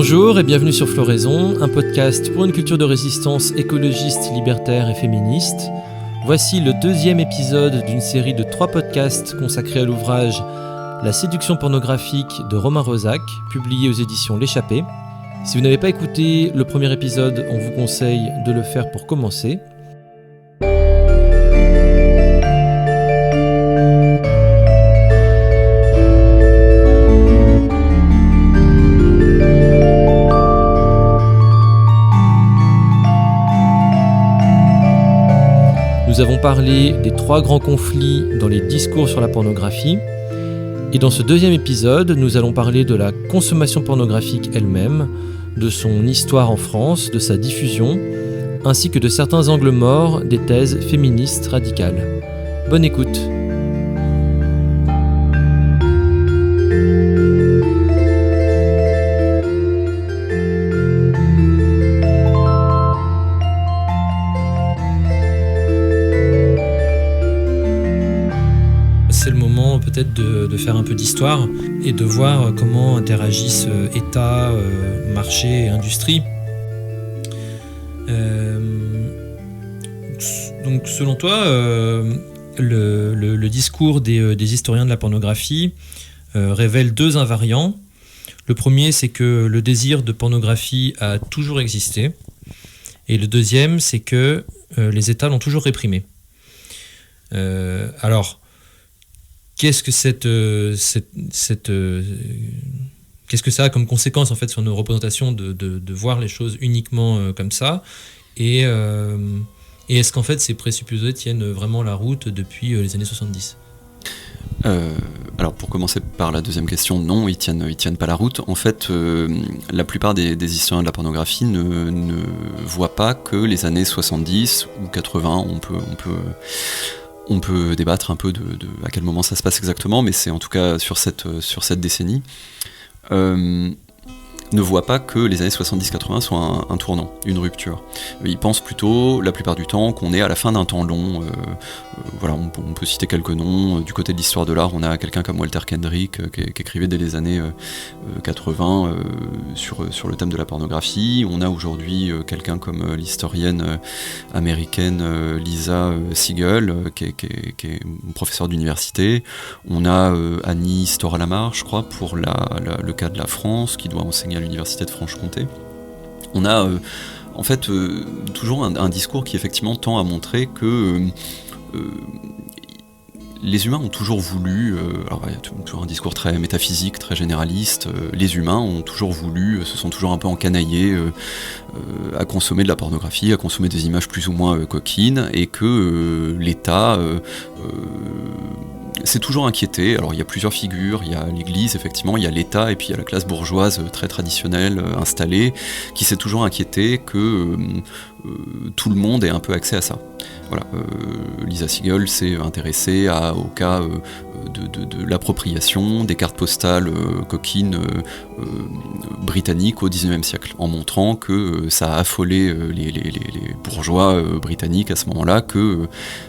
Bonjour et bienvenue sur Floraison, un podcast pour une culture de résistance écologiste, libertaire et féministe. Voici le deuxième épisode d'une série de 3 podcasts consacrés à l'ouvrage La séduction pornographique de Romain Rosac, publié aux éditions L'Échappée. Si vous n'avez pas écouté le premier épisode, on vous conseille de le faire pour commencer. Nous avons parlé des 3 grands conflits dans les discours sur la pornographie. Et dans ce deuxième épisode, nous allons parler de la consommation pornographique elle-même, de son histoire en France, de sa diffusion, ainsi que de certains angles morts des thèses féministes radicales. Bonne écoute. C'est le moment peut-être de faire un peu d'histoire et de voir comment interagissent État, marché et industrie. Donc selon toi, le discours des historiens de la pornographie révèle 2 invariants. Le premier, c'est que le désir de pornographie a toujours existé. Et le deuxième, c'est que les États l'ont toujours réprimé. Alors, qu'est-ce que qu'est-ce que ça a comme conséquence en fait sur nos représentations de voir les choses uniquement comme ça et est-ce qu'en fait ces présupposés tiennent vraiment la route depuis les années 70 ? Alors pour commencer par la deuxième question, non, ils tiennent pas la route. En fait, la plupart des historiens de la pornographie ne voient pas que les années 70 ou 80, on peut débattre un peu de à quel moment ça se passe exactement, mais c'est en tout cas sur cette décennie, ne voit pas que les années 70-80 soient un tournant, une rupture. Ils pensent plutôt, la plupart du temps, qu'on est à la fin d'un temps long. Voilà, on peut citer quelques noms. Du côté de l'histoire de l'art, on a quelqu'un comme Walter Kendrick qui écrivait dès les années 80 sur le thème de la pornographie. On a aujourd'hui quelqu'un comme l'historienne américaine Lisa Siegel, qui est professeure d'université. On a Annie Stora-Lamar, je crois, pour le cas de la France, qui doit enseigner à l'université de Franche-Comté. On a en fait toujours un discours qui effectivement tend à montrer que les humains ont toujours voulu, alors il y a toujours un discours très métaphysique, très généraliste, les humains ont toujours voulu, se sont toujours un peu encanaillés à consommer de la pornographie, à consommer des images plus ou moins coquines, et que l'État s'est toujours inquiété. Alors il y a plusieurs figures, il y a l'Église effectivement, il y a l'État, et puis il y a la classe bourgeoise très traditionnelle, installée, qui s'est toujours inquiété que tout le monde ait un peu accès à ça. Voilà, Lisa Siegel s'est intéressée au cas de l'appropriation des cartes postales coquines britanniques au XIXe siècle, en montrant que ça a affolé les bourgeois britanniques à ce moment-là, qu'il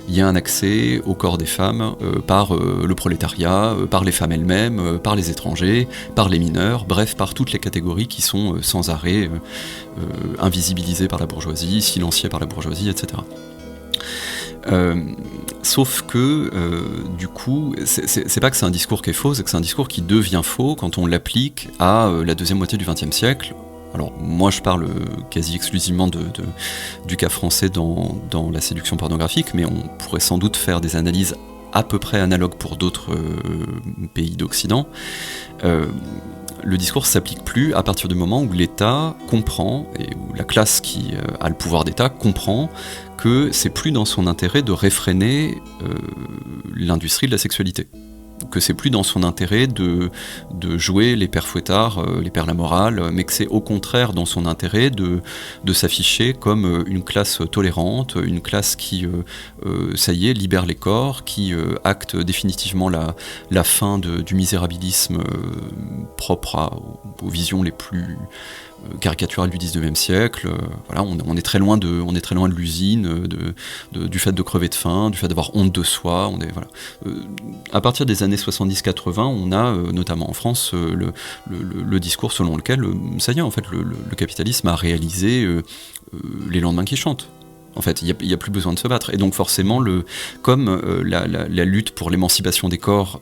y a un accès au corps des femmes par le prolétariat, par les femmes elles-mêmes, par les étrangers, par les mineurs, bref, par toutes les catégories qui sont sans arrêt invisibilisées par la bourgeoisie, silenciées par la bourgeoisie, etc. Sauf que, du coup, c'est pas que c'est un discours qui est faux, c'est que c'est un discours qui devient faux quand on l'applique à la deuxième moitié du XXe siècle. Alors, moi, je parle quasi exclusivement du cas français dans la séduction pornographique, mais on pourrait sans doute faire des analyses à peu près analogues pour d'autres pays d'Occident. Le discours s'applique plus à partir du moment où l'État comprend, et où la classe qui a le pouvoir d'État comprend que c'est plus dans son intérêt de réfréner l'industrie de la sexualité. Que c'est plus dans son intérêt de jouer les pères fouettards, les pères la morale, mais que c'est au contraire dans son intérêt de s'afficher comme une classe tolérante, une classe qui, ça y est, libère les corps, qui acte définitivement la fin du misérabilisme propre aux visions les plus caricaturale du 19e siècle. Voilà, on est très loin de l'usine, du fait de crever de faim, du fait d'avoir honte de soi. À partir des années années 70-80, on a, notamment en France, le discours selon lequel, ça y est, en fait, le capitalisme a réalisé les lendemains qui chantent. En fait, il n'y a plus besoin de se battre. Et donc forcément, comme la lutte pour l'émancipation des corps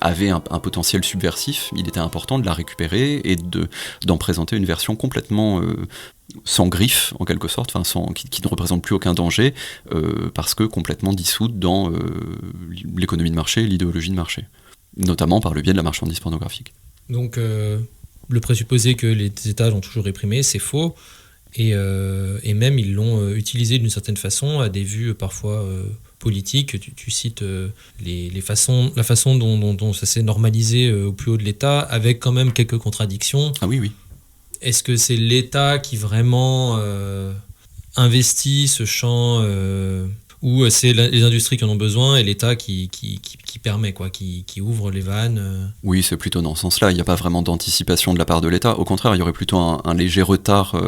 avait un potentiel subversif, il était important de la récupérer et d'en présenter une version complètement sans griffe, en quelque sorte, qui ne représente plus aucun danger, parce que complètement dissoute dans l'économie de marché et l'idéologie de marché, notamment par le biais de la marchandise pornographique. Donc, le présupposé que les États l'ont toujours réprimé, c'est faux. Et même ils l'ont utilisé d'une certaine façon à des vues parfois politiques. Tu cites la façon dont ça s'est normalisé au plus haut de l'État, avec quand même quelques contradictions. Ah oui. Est-ce que c'est l'État qui vraiment investit ce champ ou c'est les industries qui en ont besoin et l'État qui permet, qui ouvre les vannes Oui, c'est plutôt dans ce sens-là. Il n'y a pas vraiment d'anticipation de la part de l'État. Au contraire, il y aurait plutôt un léger retard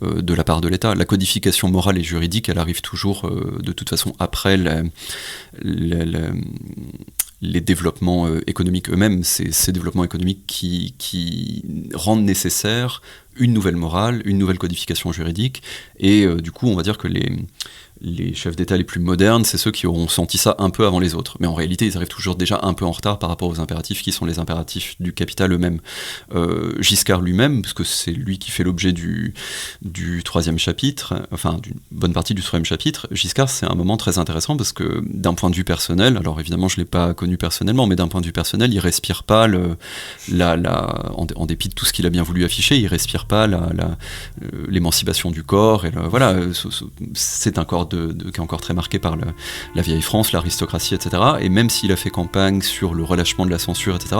de la part de l'État. La codification morale et juridique, elle arrive toujours de toute façon après les développements économiques eux-mêmes. C'est ces développements économiques qui rendent nécessaire une nouvelle morale, une nouvelle codification juridique. Et du coup, on va dire que les chefs d'État les plus modernes, c'est ceux qui auront senti ça un peu avant les autres. Mais en réalité, ils arrivent toujours déjà un peu en retard par rapport aux impératifs qui sont les impératifs du capital eux-mêmes. Giscard lui-même, parce que c'est lui qui fait l'objet du troisième chapitre, enfin d'une bonne partie du troisième chapitre, Giscard, c'est un moment très intéressant parce que d'un point de vue personnel, alors évidemment je ne l'ai pas connu personnellement, mais d'un point de vue personnel, il ne respire pas, en dépit de tout ce qu'il a bien voulu afficher, il ne respire pas l'émancipation du corps. Et voilà, c'est un corps qui est encore très marqué par la vieille France, l'aristocratie, etc. Et même s'il a fait campagne sur le relâchement de la censure, etc.,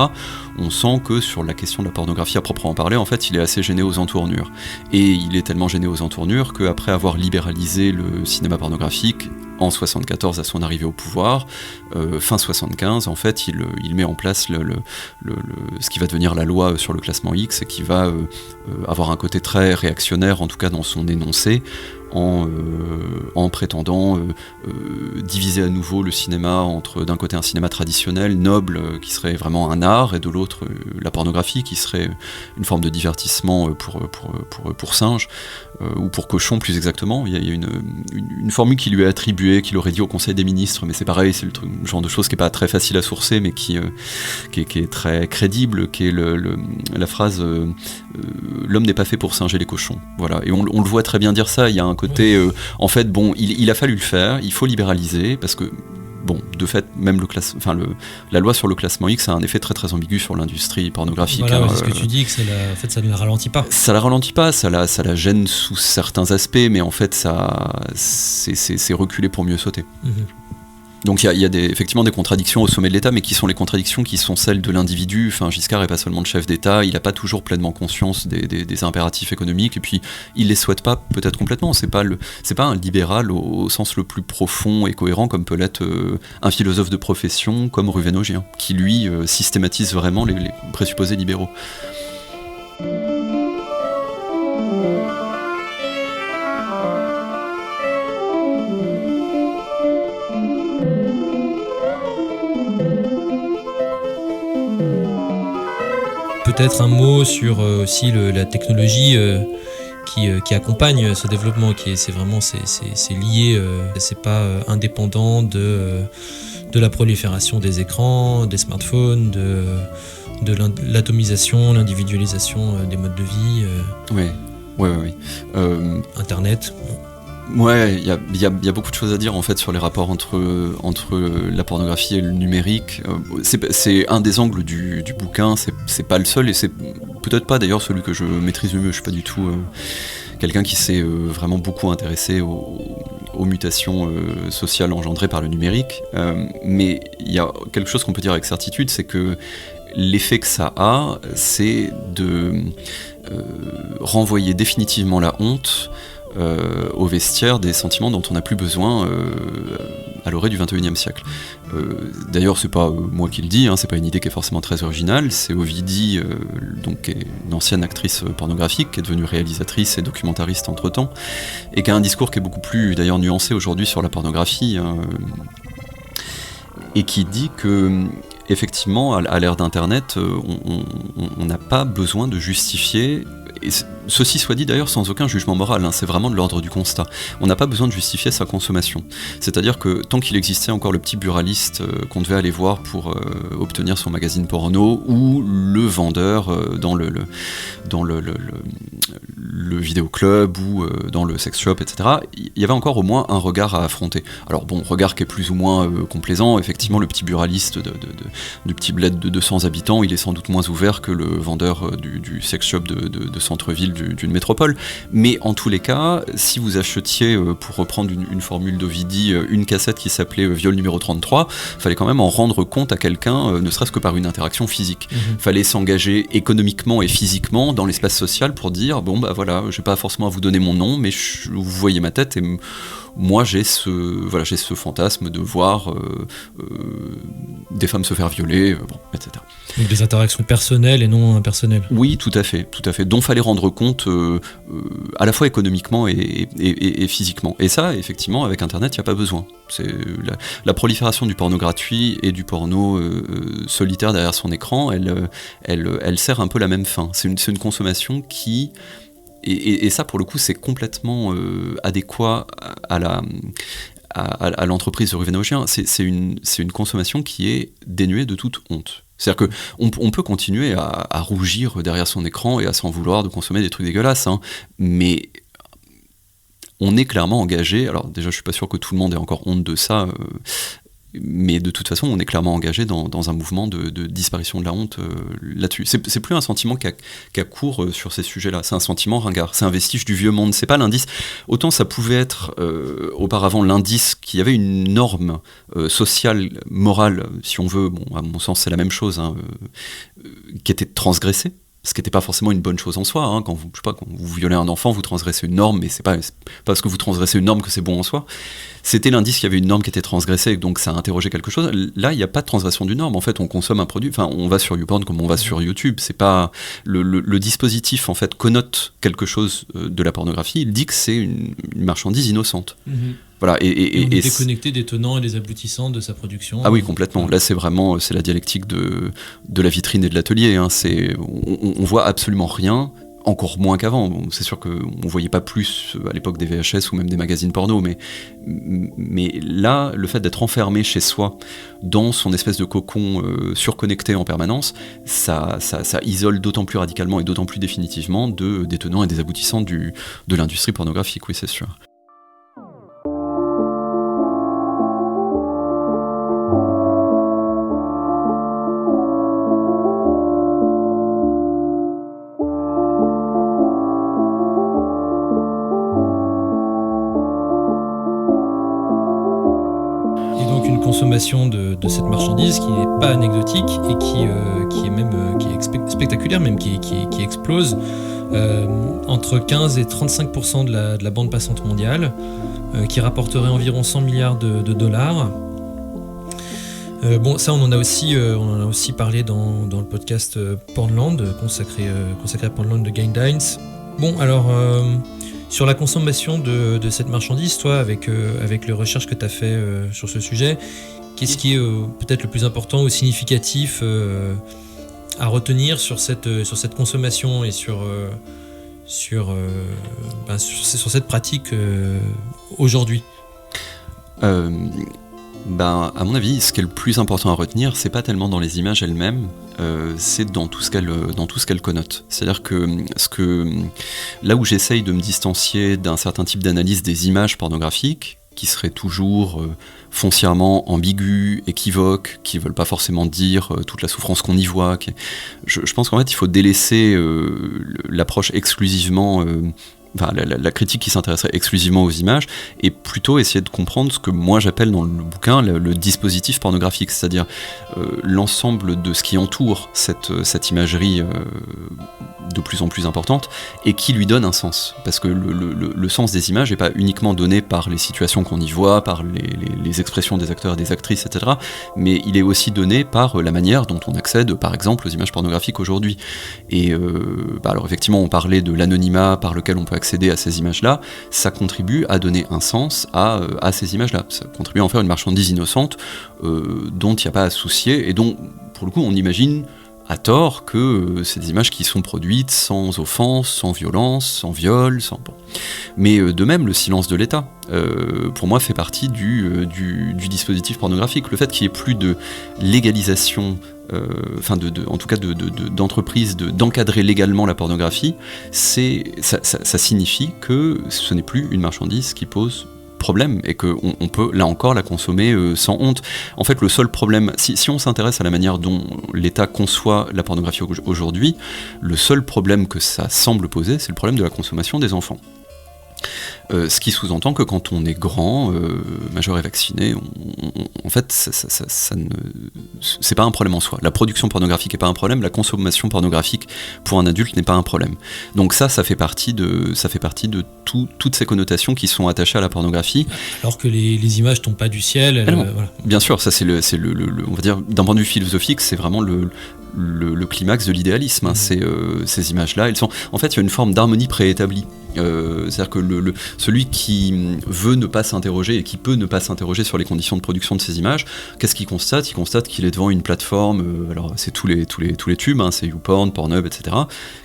on sent que sur la question de la pornographie à proprement parler, en fait, il est assez gêné aux entournures. Et il est tellement gêné aux entournures qu'après avoir libéralisé le cinéma pornographique, en 1974 à son arrivée au pouvoir, fin 1975, en fait, il met en place ce qui va devenir la loi sur le classement X et qui va avoir un côté très réactionnaire, en tout cas dans son énoncé, en prétendant diviser à nouveau le cinéma entre d'un côté un cinéma traditionnel, noble, qui serait vraiment un art, et de l'autre la pornographie, qui serait une forme de divertissement pour singes, ou pour cochons plus exactement. Il y a une formule qui lui est attribuée, qu'il aurait dit au Conseil des ministres, mais c'est pareil, c'est le genre de chose qui n'est pas très facile à sourcer, mais qui est très crédible, qui est la phrase l'homme n'est pas fait pour singer les cochons. Voilà. Et on le voit très bien dire ça. Il y a un côté, en fait, bon, il a fallu le faire, il faut libéraliser, parce que, bon, de fait, même la loi sur le classement X a un effet très très ambigu sur l'industrie pornographique. Voilà, c'est ce que tu dis, que en fait, ça ne la ralentit pas. Ça la ralentit pas, ça la gêne sous certains aspects, mais en fait, c'est reculé pour mieux sauter. Donc il y a effectivement des contradictions au sommet de l'État, mais qui sont les contradictions qui sont celles de l'individu. Enfin, Giscard n'est pas seulement le chef d'État, il n'a pas toujours pleinement conscience des impératifs économiques, et puis il les souhaite pas peut-être complètement. C'est pas un libéral au sens le plus profond et cohérent, comme peut l'être un philosophe de profession comme Ruvennogien, qui lui systématise vraiment les présupposés libéraux. Peut-être un mot sur aussi la technologie qui accompagne ce développement, c'est lié, c'est pas indépendant de la prolifération des écrans, des smartphones, de l'atomisation, l'individualisation des modes de vie. Oui. Internet. Ouais, il y a beaucoup de choses à dire en fait sur les rapports entre la pornographie et le numérique. C'est un des angles du bouquin, c'est pas le seul, et c'est peut-être pas d'ailleurs celui que je maîtrise le mieux. Je suis pas du tout quelqu'un qui s'est vraiment beaucoup intéressé aux mutations sociales engendrées par le numérique. Mais il y a quelque chose qu'on peut dire avec certitude, c'est que l'effet que ça a, c'est de renvoyer définitivement la honte au vestiaire des sentiments dont on n'a plus besoin à l'orée du XXIe siècle. D'ailleurs, c'est pas moi qui le dis, c'est pas une idée qui est forcément très originale, c'est Ovidie, donc qui est une ancienne actrice pornographique, qui est devenue réalisatrice et documentariste entre-temps, et qui a un discours qui est beaucoup plus d'ailleurs nuancé aujourd'hui sur la pornographie. et qui dit que effectivement, à l'ère d'Internet, on n'a pas besoin de justifier, et ceci soit dit d'ailleurs sans aucun jugement moral, c'est vraiment de l'ordre du constat. On n'a pas besoin de justifier sa consommation. C'est-à-dire que tant qu'il existait encore le petit buraliste qu'on devait aller voir pour obtenir son magazine porno, ou le vendeur dans le vidéoclub ou dans le sex shop, etc., il y avait encore au moins un regard à affronter. Alors bon, regard qui est plus ou moins complaisant, effectivement le petit buraliste du petit bled de 200 habitants, il est sans doute moins ouvert que le vendeur du sex shop de centre-ville d'une métropole, mais en tous les cas, si vous achetiez, pour reprendre une formule d'Ovidie, une cassette qui s'appelait Viol numéro 33, fallait quand même en rendre compte à quelqu'un, ne serait-ce que par une interaction physique. Fallait s'engager économiquement et physiquement dans l'espace social pour dire, bon bah voilà, j'ai pas forcément à vous donner mon nom, mais vous voyez ma tête et moi j'ai ce fantasme de voir des femmes se faire violer, etc. Donc des interactions personnelles et non impersonnelles. Oui, tout à fait, dont fallait rendre compte à la fois économiquement et physiquement. Et ça, effectivement, avec Internet, il n'y a pas besoin. C'est la prolifération du porno gratuit et du porno solitaire derrière son écran, elle sert un peu la même fin. C'est une consommation qui... Et ça, pour le coup, c'est complètement adéquat à l'entreprise de Rue Vénogien. C'est une consommation qui est dénuée de toute honte. C'est-à-dire qu'on peut continuer à rougir derrière son écran et à s'en vouloir de consommer des trucs dégueulasses, mais on est clairement engagé. Alors déjà, je suis pas sûr que tout le monde ait encore honte de ça, mais de toute façon, on est clairement engagé dans un mouvement de disparition de la honte là-dessus. C'est plus un sentiment qu'à court sur ces sujets-là, c'est un sentiment ringard, c'est un vestige du vieux monde, c'est pas l'indice. Autant ça pouvait être auparavant l'indice qu'il y avait une norme sociale, morale, si on veut, bon, à mon sens c'est la même chose, qui était transgressée. Ce qui n'était pas forcément une bonne chose en soi, quand vous violez un enfant, vous transgressez une norme, mais c'est pas parce que vous transgressez une norme que c'est bon en soi. C'était l'indice qu'il y avait une norme qui était transgressée, donc ça a interrogé quelque chose. Là, il n'y a pas de transgression d'une norme. En fait, on consomme un produit, on va sur YouPorn comme on va sur YouTube. C'est pas le dispositif en fait connote quelque chose de la pornographie. Il dit que c'est une marchandise innocente. Voilà, et on est déconnecté des tenants et des aboutissants de sa production. Ah oui, complètement. Là, c'est la dialectique de la vitrine et de l'atelier. On voit absolument rien, encore moins qu'avant. C'est sûr qu'on ne voyait pas plus à l'époque des VHS ou même des magazines porno, mais là, le fait d'être enfermé chez soi, dans son espèce de cocon surconnecté en permanence, ça isole d'autant plus radicalement et d'autant plus définitivement des tenants et des aboutissants de l'industrie pornographique, oui, c'est sûr. Consommation de cette marchandise qui n'est pas anecdotique et qui est spectaculaire, même qui explose entre 15 et 35% de la bande passante mondiale, qui rapporterait environ 100 milliards de dollars. Ça on en a aussi parlé dans le podcast Pornland consacré à Pornland de Gaindines. Sur la consommation de cette marchandise, toi, avec les recherches que tu as fait sur ce sujet, qu'est-ce qui est peut-être le plus important ou significatif à retenir sur cette consommation et sur cette pratique aujourd'hui ? À mon avis, ce qui est le plus important à retenir, c'est pas tellement dans les images elles-mêmes, c'est dans tout ce qu'elles connotent. C'est-à-dire que là où j'essaye de me distancier d'un certain type d'analyse des images pornographiques, qui seraient toujours foncièrement ambiguës, équivoques, qui veulent pas forcément dire toute la souffrance qu'on y voit. Je pense qu'en fait, il faut délaisser l'approche exclusivement... la critique qui s'intéresserait exclusivement aux images, et plutôt essayer de comprendre ce que moi j'appelle dans le bouquin le dispositif pornographique, c'est-à-dire l'ensemble de ce qui entoure cette imagerie de plus en plus importante, et qui lui donne un sens. Parce que le sens des images n'est pas uniquement donné par les situations qu'on y voit, par les expressions des acteurs et des actrices, etc., mais il est aussi donné par la manière dont on accède, par exemple, aux images pornographiques aujourd'hui. Et alors effectivement, on parlait de l'anonymat par lequel on peut accéder à ces images-là, ça contribue à donner un sens à ces images-là. Ça contribue à en faire une marchandise innocente dont il n'y a pas à se soucier et dont, pour le coup, on imagine à tort que c'est des images qui sont produites sans offense, sans violence, sans viol, bon. Mais de même, le silence de l'État, pour moi, fait partie du dispositif pornographique. Le fait qu'il n'y ait plus de légalisation, en tout cas d'entreprise d'encadrer légalement la pornographie, ça signifie que ce n'est plus une marchandise qui pose problème et qu'on peut là encore la consommer sans honte. En fait, le seul problème, si on s'intéresse à la manière dont l'État conçoit la pornographie aujourd'hui, le seul problème que ça semble poser, c'est le problème de la consommation des enfants. Ce qui sous-entend que quand on est grand, majeur et vacciné, en fait, ça c'est pas un problème en soi. La production pornographique n'est pas un problème, la consommation pornographique pour un adulte n'est pas un problème. Donc ça fait partie de toutes ces connotations qui sont attachées à la pornographie. Alors que les images tombent pas du ciel. Voilà. Bien sûr, ça c'est on va dire, d'un point de vue philosophique, c'est vraiment le climax de l'idéalisme. Hein. Ces images-là, elles sont. En fait, il y a une forme d'harmonie préétablie. C'est-à-dire que celui qui veut ne pas s'interroger et qui peut ne pas s'interroger sur les conditions de production de ces images, qu'est-ce qu'il constate ? Il constate qu'il est devant une plateforme, alors c'est tous les tubes, hein, c'est YouPorn, Pornhub, etc.,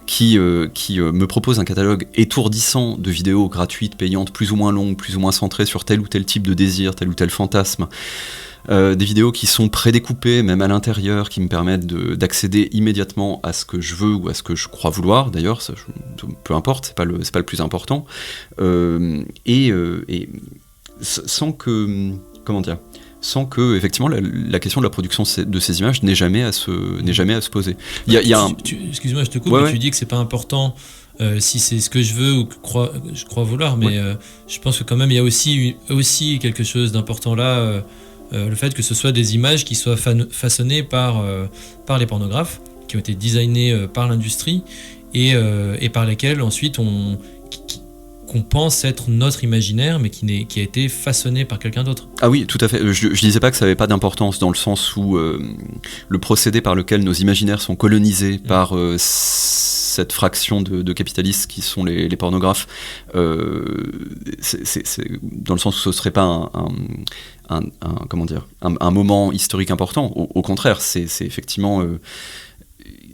qui me propose un catalogue étourdissant de vidéos gratuites, payantes, plus ou moins longues, plus ou moins centrées sur tel ou tel type de désir, tel ou tel fantasme. Des vidéos qui sont prédécoupées, même à l'intérieur, qui me permettent d'accéder immédiatement à ce que je veux ou à ce que je crois vouloir, d'ailleurs, peu importe, c'est pas le plus important, et sans que effectivement la question de la production de ces images n'ait jamais à se poser. Excuse-moi, je te coupe, mais tu dis que c'est pas important si c'est ce que je veux ou que je crois vouloir, mais je pense que quand même il y a aussi quelque chose d'important là. Le fait que ce soit des images qui soient façonnées par les pornographes, qui ont été designées par l'industrie et par lesquelles ensuite qu'on pense être notre imaginaire, mais qui a été façonné par quelqu'un d'autre. Ah oui, tout à fait. Je disais pas que ça avait pas d'importance dans le sens où le procédé par lequel nos imaginaires sont colonisés par cette fraction de capitalistes qui sont les pornographes, c'est dans le sens où ce serait pas un moment historique important. Au contraire, c'est effectivement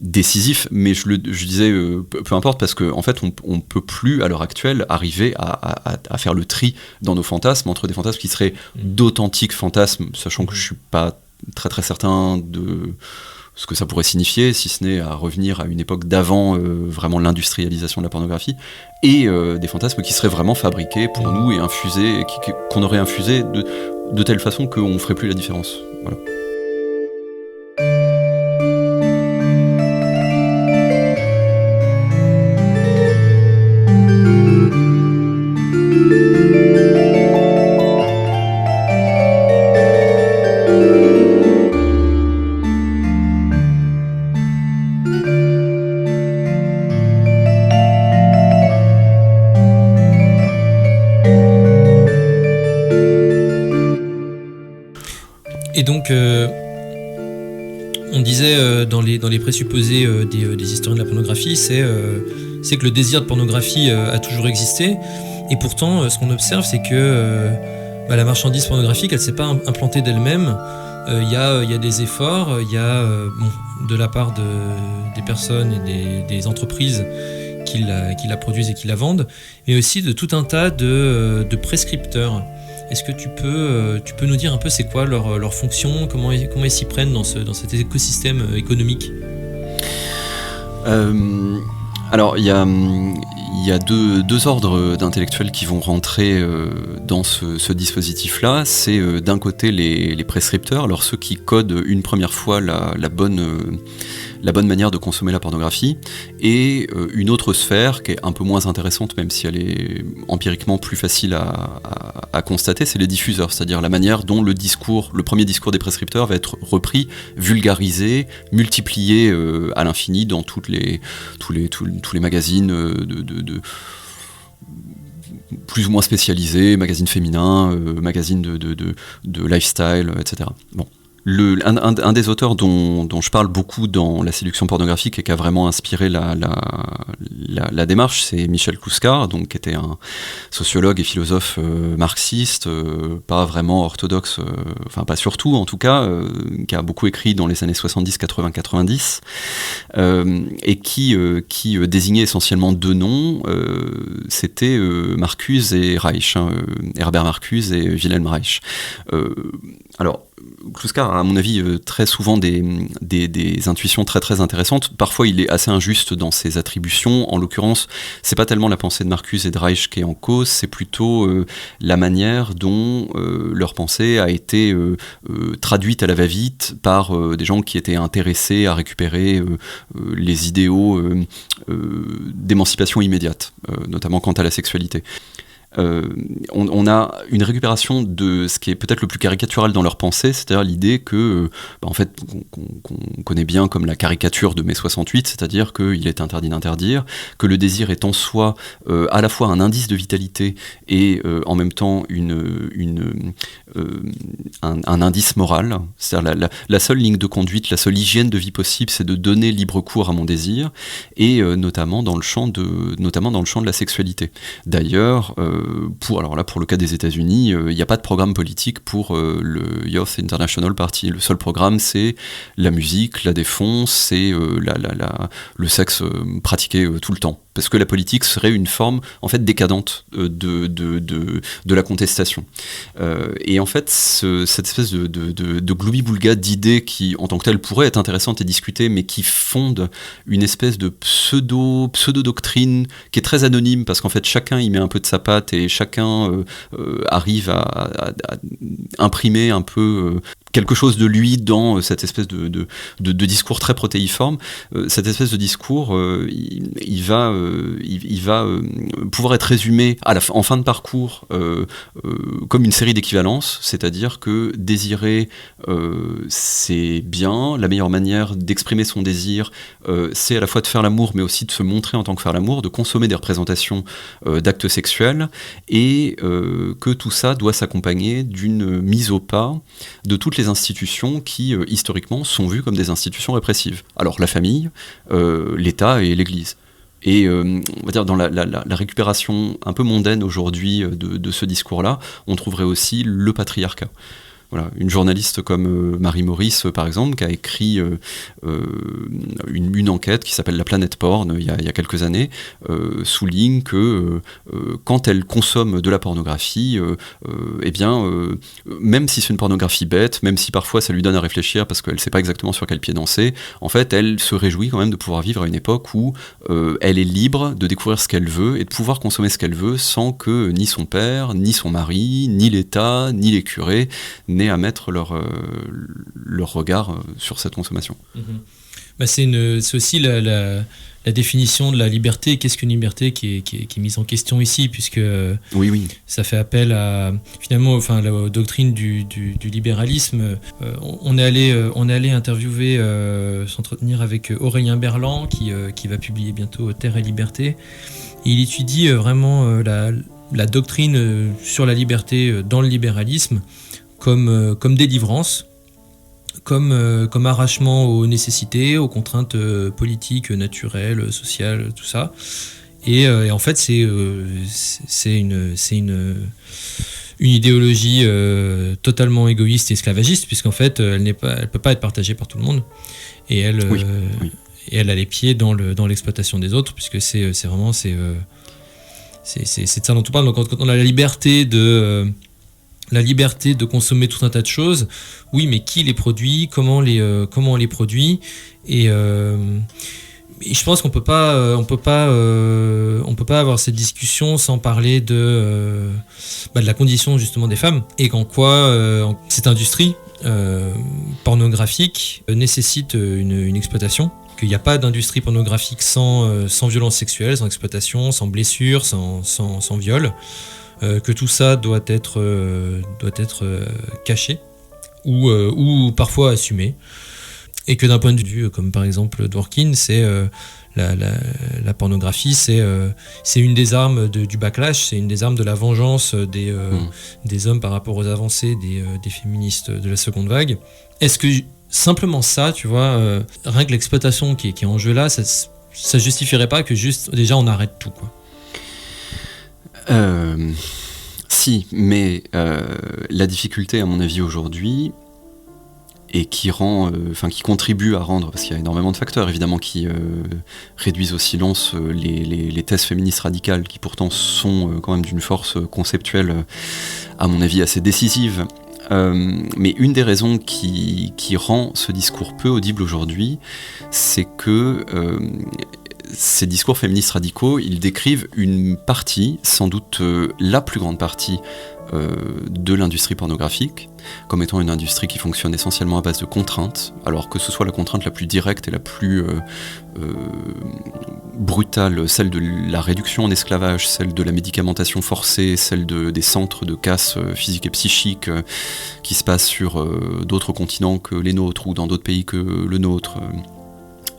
décisif, mais je disais peu importe, parce qu'en fait on peut plus à l'heure actuelle arriver à faire le tri dans nos fantasmes entre des fantasmes qui seraient d'authentiques fantasmes, sachant que je suis pas très très certain de ce que ça pourrait signifier, si ce n'est à revenir à une époque d'avant vraiment l'industrialisation de la pornographie, et des fantasmes qui seraient vraiment fabriqués pour nous et infusés, qu'on aurait infusés de telle façon qu'on ferait plus la différence. Voilà. Et donc, on disait dans les présupposés des historiens de la pornographie, c'est que le désir de pornographie a toujours existé. Et pourtant, ce qu'on observe, c'est que la marchandise pornographique, elle ne s'est pas implantée d'elle-même. Il y a des efforts, il y a de la part des personnes et des entreprises qui la produisent et qui la vendent, mais aussi de tout un tas de prescripteurs. Est-ce que tu peux nous dire un peu c'est quoi leur fonction, comment ils s'y prennent dans cet écosystème économique ? Alors il y a deux ordres d'intellectuels qui vont rentrer dans ce dispositif-là. C'est d'un côté les prescripteurs, alors ceux qui codent une première fois la bonne manière de consommer la pornographie, et une autre sphère qui est un peu moins intéressante, même si elle est empiriquement plus facile à constater, c'est les diffuseurs, c'est-à-dire la manière dont le premier discours des prescripteurs va être repris, vulgarisé, multiplié à l'infini dans tous les magazines de plus ou moins spécialisés, magazines féminins, magazines de lifestyle, etc. Bon. Un des auteurs dont je parle beaucoup dans la séduction pornographique et qui a vraiment inspiré la démarche, c'est Michel Clouscar, donc, qui était un sociologue et philosophe marxiste, pas vraiment orthodoxe, enfin pas surtout en tout cas, qui a beaucoup écrit dans les années 70, 80, 90, et qui désignait essentiellement deux noms, c'était Marcuse et Reich, Herbert Marcuse et Wilhelm Reich. Alors, Clouscar a, à mon avis, très souvent des intuitions très très intéressantes. Parfois, il est assez injuste dans ses attributions. En l'occurrence, c'est pas tellement la pensée de Marcuse et de Reich qui est en cause, c'est plutôt la manière dont leur pensée a été traduite à la va-vite par des gens qui étaient intéressés à récupérer les idéaux d'émancipation immédiate, notamment quant à la sexualité. On a une récupération de ce qui est peut-être le plus caricatural dans leur pensée, c'est-à-dire l'idée que, en fait, qu'on connaît bien comme la caricature de mai 68, c'est-à-dire qu'il est interdit d'interdire, que le désir est en soi à la fois un indice de vitalité et en même temps un indice moral. C'est-à-dire la seule ligne de conduite, la seule hygiène de vie possible, c'est de donner libre cours à mon désir, et notamment dans le champ de la sexualité. D'ailleurs, pour le cas des États-Unis, il n'y a pas de programme politique pour le Youth International Party. Le seul programme, c'est la musique, la défonce, c'est le sexe pratiqué tout le temps. Parce que la politique serait une forme en fait décadente de la contestation. Et en fait, cette espèce de gloubi-boulga d'idées qui, en tant que telles, pourraient être intéressantes et discutées, mais qui fondent une espèce de pseudo-doctrine qui est très anonyme, parce qu'en fait, chacun y met un peu de sa patte et chacun arrive à imprimer un peu quelque chose de lui dans cette espèce de discours très protéiforme. Cette espèce de discours, il va pouvoir être résumé en fin de parcours comme une série d'équivalences, c'est-à-dire que désirer, c'est bien, la meilleure manière d'exprimer son désir, c'est à la fois de faire l'amour, mais aussi de se montrer en tant que faire l'amour, de consommer des représentations d'actes sexuels, et que tout ça doit s'accompagner d'une mise au pas de toutes les institutions qui, historiquement, sont vues comme des institutions répressives. Alors, la famille, l'État et l'Église. Et on va dire dans la récupération un peu mondaine aujourd'hui de ce discours-là, on trouverait aussi le patriarcat. Voilà, une journaliste comme Marie Maurice, par exemple, qui a écrit une enquête qui s'appelle La planète porn il y a quelques années, souligne que quand elle consomme de la pornographie, même si c'est une pornographie bête, même si parfois ça lui donne à réfléchir parce qu'elle ne sait pas exactement sur quel pied danser, en fait, elle se réjouit quand même de pouvoir vivre à une époque où elle est libre de découvrir ce qu'elle veut et de pouvoir consommer ce qu'elle veut sans que ni son père, ni son mari, ni l'État, ni les curés à mettre leur regard sur cette consommation. C'est aussi la définition de la liberté. Qu'est-ce qu'une liberté qui est mise en question ici, puisque oui. Ça fait appel à finalement, la doctrine du libéralisme. On est allé interviewer, s'entretenir avec Aurélien Berland qui va publier bientôt Terre et Liberté. Et il étudie vraiment la doctrine sur la liberté dans le libéralisme comme délivrance, comme arrachement aux nécessités, aux contraintes politiques, naturelles, sociales, tout ça. Et en fait, c'est une idéologie totalement égoïste et esclavagiste, puisqu'en fait, elle peut pas être partagée par tout le monde. Et elle a les pieds dans l'exploitation des autres, puisque c'est de ça dont on parle. Donc quand on a la liberté de consommer tout un tas de choses, oui, mais qui les produit, comment on les produit, et je pense qu'on peut pas avoir cette discussion sans parler de la condition justement des femmes, et qu'en quoi cette industrie pornographique nécessite une exploitation, qu'il n'y a pas d'industrie pornographique sans violence sexuelle, sans exploitation, sans blessure, sans viol. Que tout ça doit être caché ou parfois assumé. Et que d'un point de vue, comme par exemple Dworkin, c'est la pornographie, c'est une des armes du backlash, c'est une des armes de la vengeance des hommes par rapport aux avancées des féministes de la seconde vague. Est-ce que simplement ça, tu vois, rien que l'exploitation qui est en jeu là, ça justifierait pas que juste déjà on arrête tout, quoi? Si, mais la difficulté à mon avis aujourd'hui, et qui contribue à rendre, parce qu'il y a énormément de facteurs évidemment qui réduisent au silence les thèses féministes radicales, qui pourtant sont quand même d'une force conceptuelle à mon avis assez décisive. Mais une des raisons qui rend ce discours peu audible aujourd'hui, c'est que ces discours féministes radicaux, ils décrivent une partie, sans doute la plus grande partie de l'industrie pornographique, comme étant une industrie qui fonctionne essentiellement à base de contraintes, alors que ce soit la contrainte la plus directe et la plus brutale, celle de la réduction en esclavage, celle de la médicamentation forcée, celle des centres de casse physique et psychique qui se passent sur d'autres continents que les nôtres ou dans d'autres pays que le nôtre.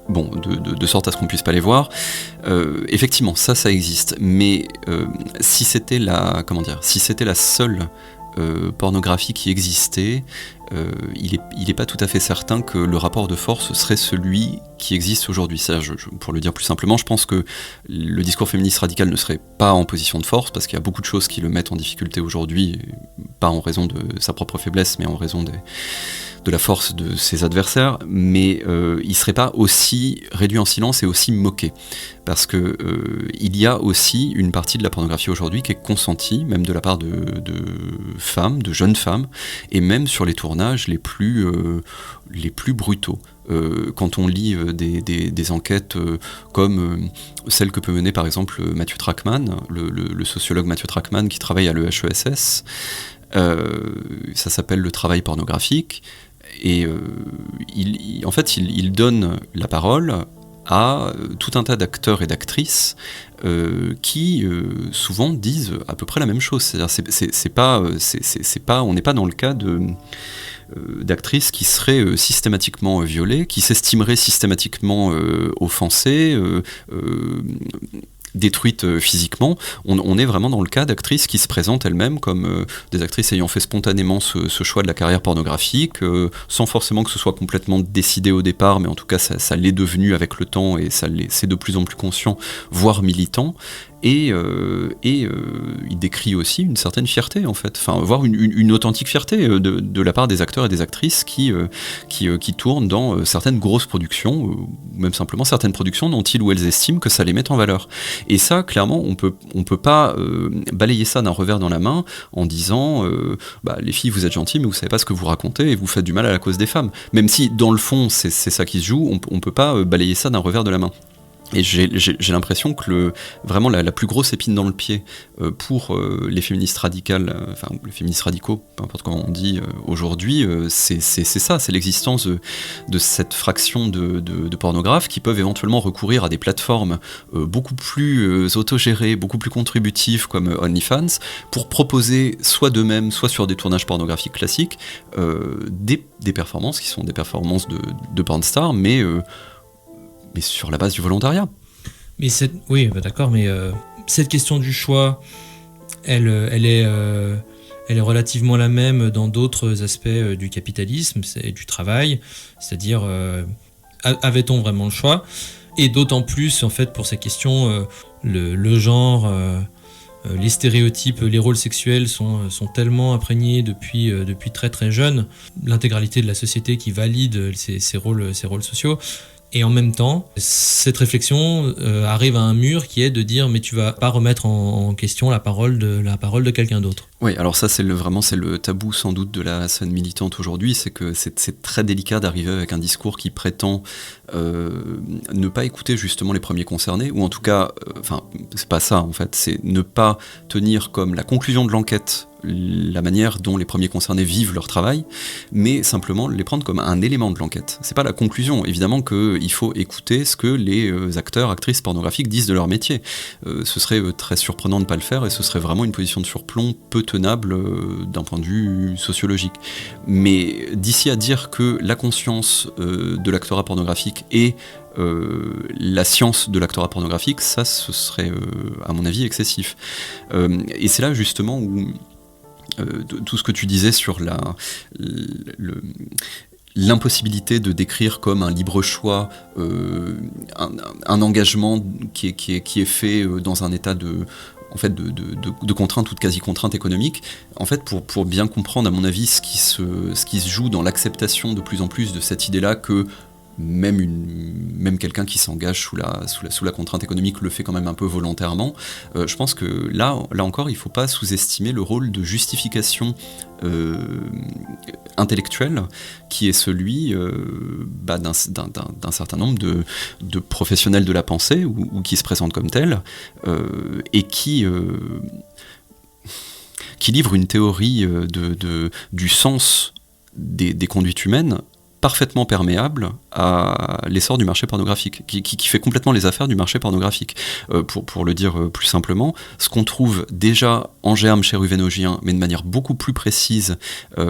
Bon, de sorte à ce qu'on puisse pas les voir. Effectivement, ça existe. Mais si c'était la seule pornographie qui existait, il est pas tout à fait certain que le rapport de force serait celui qui existe aujourd'hui. Ça, pour le dire plus simplement, je pense que le discours féministe radical ne serait pas en position de force, parce qu'il y a beaucoup de choses qui le mettent en difficulté aujourd'hui, pas en raison de sa propre faiblesse, mais en raison de la force de ses adversaires, mais il ne serait pas aussi réduit en silence et aussi moqué. Parce que il y a aussi une partie de la pornographie aujourd'hui qui est consentie, même de la part de femmes, de jeunes femmes, et même sur les tournages les plus brutaux. Quand on lit des enquêtes comme celle que peut mener par exemple Mathieu Trachman, le sociologue Mathieu Trachman qui travaille à l'EHESS, ça s'appelle le travail pornographique. Et il donne la parole à tout un tas d'acteurs et d'actrices qui souvent disent à peu près la même chose. C'est-à-dire, on n'est pas dans le cas d'actrices qui seraient systématiquement violées, qui s'estimeraient systématiquement offensées, détruites physiquement. On est vraiment dans le cas d'actrices qui se présentent elles-mêmes comme des actrices ayant fait spontanément ce choix de la carrière pornographique, sans forcément que ce soit complètement décidé au départ, mais en tout cas ça l'est devenu avec le temps, et c'est de plus en plus conscient, voire militant. Et il décrit aussi une certaine fierté, en fait, enfin, voire une authentique fierté de la part des acteurs et des actrices qui tournent dans certaines grosses productions, ou même simplement certaines productions dont ils ou elles estiment que ça les met en valeur. Et ça, clairement, on peut pas balayer ça d'un revers dans la main en disant les filles, vous êtes gentilles, mais vous savez pas ce que vous racontez et vous faites du mal à la cause des femmes. Même si, dans le fond, c'est ça qui se joue, on peut pas balayer ça d'un revers de la main. Et j'ai l'impression que vraiment la plus grosse épine dans le pied pour les féministes radicales, les féministes radicaux, peu importe comment on dit aujourd'hui, c'est ça, c'est l'existence de cette fraction de pornographes qui peuvent éventuellement recourir à des plateformes beaucoup plus autogérées, beaucoup plus contributives comme OnlyFans, pour proposer soit d'eux-mêmes, soit sur des tournages pornographiques classiques, des performances qui sont des performances de pornstar, mais sur la base du volontariat. Mais d'accord, mais cette question du choix, elle est relativement la même dans d'autres aspects du capitalisme et du travail, c'est-à-dire avait-on vraiment le choix ? Et d'autant plus, en fait, pour ces questions, le genre, les stéréotypes, les rôles sexuels sont tellement imprégnés depuis très très jeune, l'intégralité de la société qui valide ces rôles sociaux. Et en même temps, cette réflexion arrive à un mur qui est de dire mais tu vas pas remettre en question la parole de quelqu'un d'autre. Oui, alors ça c'est le tabou sans doute de la scène militante aujourd'hui, c'est que c'est très délicat d'arriver avec un discours qui prétend ne pas écouter justement les premiers concernés, ou en tout cas, c'est pas ça en fait, c'est ne pas tenir comme la conclusion de l'enquête la manière dont les premiers concernés vivent leur travail, mais simplement les prendre comme un élément de l'enquête. C'est pas la conclusion. Évidemment qu'il faut écouter ce que les acteurs, actrices pornographiques disent de leur métier. Ce serait très surprenant de ne pas le faire, et ce serait vraiment une position de surplomb peu tenable d'un point de vue sociologique. Mais d'ici à dire que la conscience de l'actorat pornographique est la science de l'actorat pornographique, ça ce serait à mon avis excessif. Et c'est là justement où tout ce que tu disais sur l'impossibilité de décrire comme un libre choix un engagement qui est fait dans un état de contrainte ou de quasi-contrainte économique. En fait, pour bien comprendre, à mon avis, ce qui se joue dans l'acceptation de plus en plus de cette idée-là que même quelqu'un qui s'engage sous la contrainte économique le fait quand même un peu volontairement, je pense que là encore, il ne faut pas sous-estimer le rôle de justification intellectuelle qui est celui d'un certain nombre de professionnels de la pensée ou qui se présentent comme tels et qui livrent une théorie du sens des conduites humaines parfaitement perméable à l'essor du marché pornographique, qui fait complètement les affaires du marché pornographique. Pour le dire plus simplement, ce qu'on trouve déjà en germe chez Ruvenogien, mais de manière beaucoup plus précise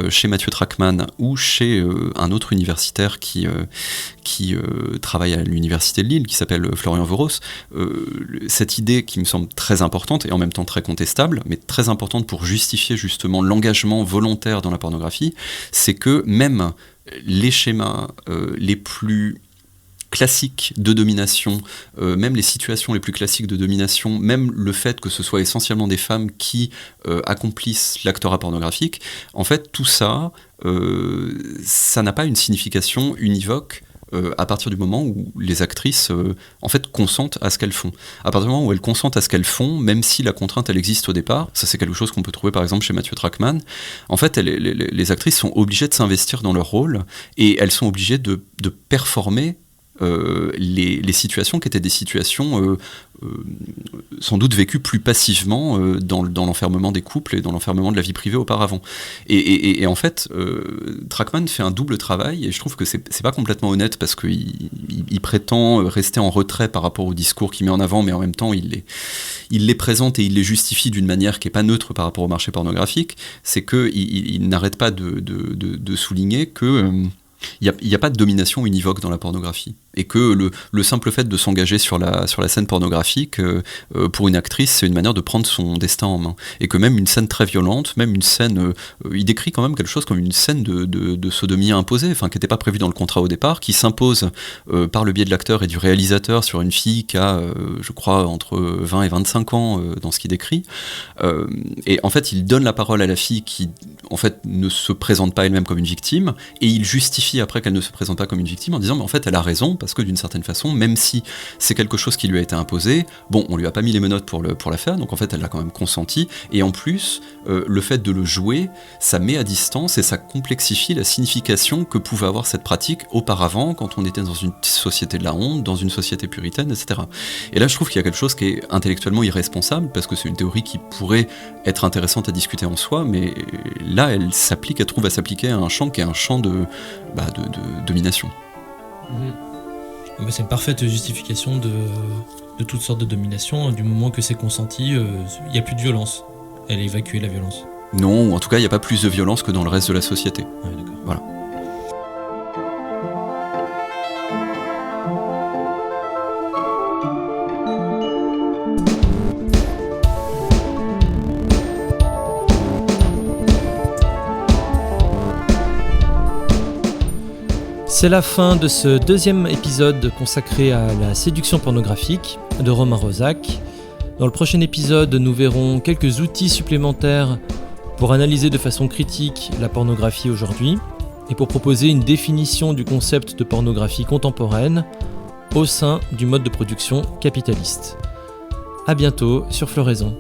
chez Mathieu Trachman ou chez un autre universitaire qui travaille à l'université de Lille, qui s'appelle Florian Voros, cette idée qui me semble très importante et en même temps très contestable, mais très importante pour justifier justement l'engagement volontaire dans la pornographie, c'est que même les schémas les plus classiques de domination, même les situations les plus classiques de domination, même le fait que ce soit essentiellement des femmes qui accomplissent l'actorat pornographique, en fait tout ça, ça n'a pas une signification univoque à partir du moment où les actrices en fait consentent à ce qu'elles font. À partir du moment où elles consentent à ce qu'elles font, même si la contrainte elle existe au départ, ça c'est quelque chose qu'on peut trouver par exemple chez Mathieu Trachman, en fait les actrices sont obligées de s'investir dans leur rôle et elles sont obligées de performer les situations qui étaient des situations sans doute vécues plus passivement dans l'enfermement des couples et dans l'enfermement de la vie privée auparavant. Et en fait, Trachman fait un double travail et je trouve que c'est pas complètement honnête parce qu'il prétend rester en retrait par rapport au discours qu'il met en avant, mais en même temps il les présente et il les justifie d'une manière qui est pas neutre par rapport au marché pornographique. C'est qu'il n'arrête pas de souligner que il n'y a pas de domination univoque dans la pornographie. Et que le simple fait de s'engager sur la scène pornographique, pour une actrice, c'est une manière de prendre son destin en main. Et que même une scène très violente, même une scène... il décrit quand même quelque chose comme une scène de sodomie imposée, enfin, qui n'était pas prévue dans le contrat au départ, qui s'impose par le biais de l'acteur et du réalisateur sur une fille qui a, je crois, entre 20 et 25 ans dans ce qu'il décrit. Et en fait, il donne la parole à la fille qui, en fait, ne se présente pas elle-même comme une victime, et il justifie après qu'elle ne se présente pas comme une victime en disant mais en fait elle a raison parce que d'une certaine façon même si c'est quelque chose qui lui a été imposé, bon on lui a pas mis les menottes pour la faire, donc en fait elle l'a quand même consenti, et en plus le fait de le jouer ça met à distance et ça complexifie la signification que pouvait avoir cette pratique auparavant quand on était dans une société de la honte, dans une société puritaine, etc. Et là je trouve qu'il y a quelque chose qui est intellectuellement irresponsable parce que c'est une théorie qui pourrait être intéressante à discuter en soi, mais là elle trouve à s'appliquer à un champ qui est un champ de domination. C'est une parfaite justification de toutes sortes de domination. Du moment que c'est consenti, il n'y a plus de violence. Elle a évacué la violence. Non, ou en tout cas, il n'y a pas plus de violence que dans le reste de la société. Ouais, d'accord. Voilà. C'est la fin de ce deuxième épisode consacré à la séduction pornographique de Romain Rosac. Dans le prochain épisode, nous verrons quelques outils supplémentaires pour analyser de façon critique la pornographie aujourd'hui et pour proposer une définition du concept de pornographie contemporaine au sein du mode de production capitaliste. À bientôt sur Floraison.